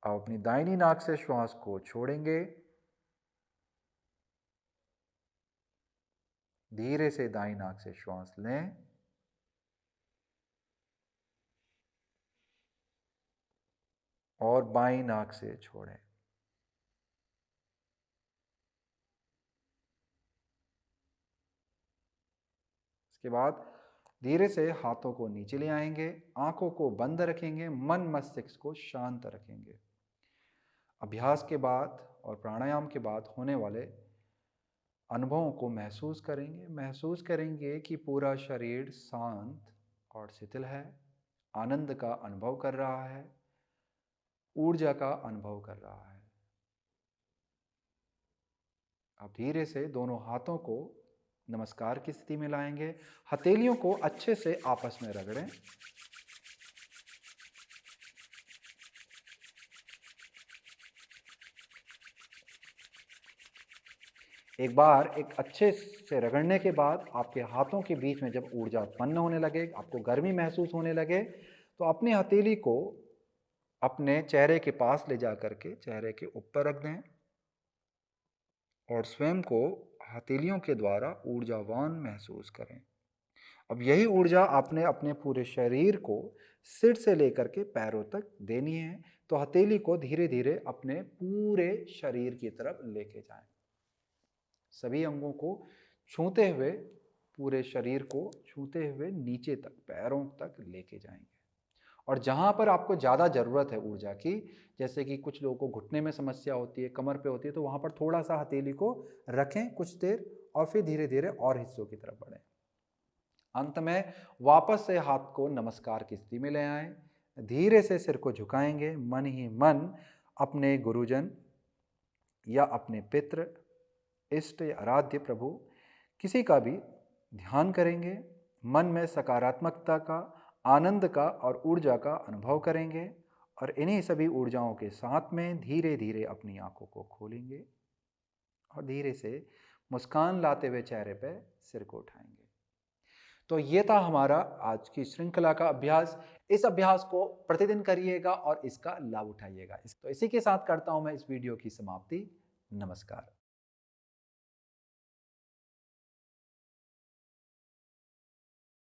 अब अपनी दाहिनी नाक से श्वास को छोड़ेंगे। धीरे से दाईं नाक से श्वास लें और बाईं नाक से छोड़ें। इसके बाद धीरे से हाथों को नीचे ले आएंगे, आंखों को बंद रखेंगे, मन मस्तिष्क को शांत रखेंगे। अभ्यास के बाद और प्राणायाम के बाद होने वाले अनुभवों को महसूस करेंगे कि पूरा शरीर शांत और शिथिल है, आनंद का अनुभव कर रहा है, ऊर्जा का अनुभव कर रहा है। अब धीरे से दोनों हाथों को नमस्कार की स्थिति में लाएंगे। हथेलियों को अच्छे से आपस में रगड़ें। एक बार एक अच्छे से रगड़ने के बाद आपके हाथों के बीच में जब ऊर्जा उत्पन्न होने लगे, आपको गर्मी महसूस होने लगे, तो अपनी हथेली को अपने चेहरे के पास ले जा करके चेहरे के ऊपर रख दें और स्वयं को हथेलियों के द्वारा ऊर्जावान महसूस करें। अब यही ऊर्जा आपने अपने पूरे शरीर को सिर से लेकर के पैरों तक देनी है। तो हथेली को धीरे धीरे अपने पूरे शरीर की तरफ लेके जाएं। सभी अंगों को छूते हुए, पूरे शरीर को छूते हुए नीचे तक, पैरों तक लेके जाएंगे। और जहाँ पर आपको ज़्यादा ज़रूरत है ऊर्जा की, जैसे कि कुछ लोगों को घुटने में समस्या होती है, कमर पे होती है, तो वहाँ पर थोड़ा सा हथेली को रखें कुछ देर और फिर धीरे धीरे और हिस्सों की तरफ बढ़ें। अंत में वापस से हाथ को नमस्कार की स्थिति में ले आएं। धीरे से सिर को झुकाएंगे, मन ही मन अपने गुरुजन या अपने पितृ, इष्ट या आराध्य प्रभु किसी का भी ध्यान करेंगे। मन में सकारात्मकता का, आनंद का और ऊर्जा का अनुभव करेंगे और इन्हीं सभी ऊर्जाओं के साथ में धीरे धीरे अपनी आंखों को खोलेंगे और धीरे से मुस्कान लाते हुए चेहरे पे सिर को उठाएंगे। तो ये था हमारा आज की श्रृंखला का अभ्यास। इस अभ्यास को प्रतिदिन करिएगा और इसका लाभ उठाइएगा। तो इसी के साथ करता हूं मैं इस वीडियो की समाप्ति। नमस्कार।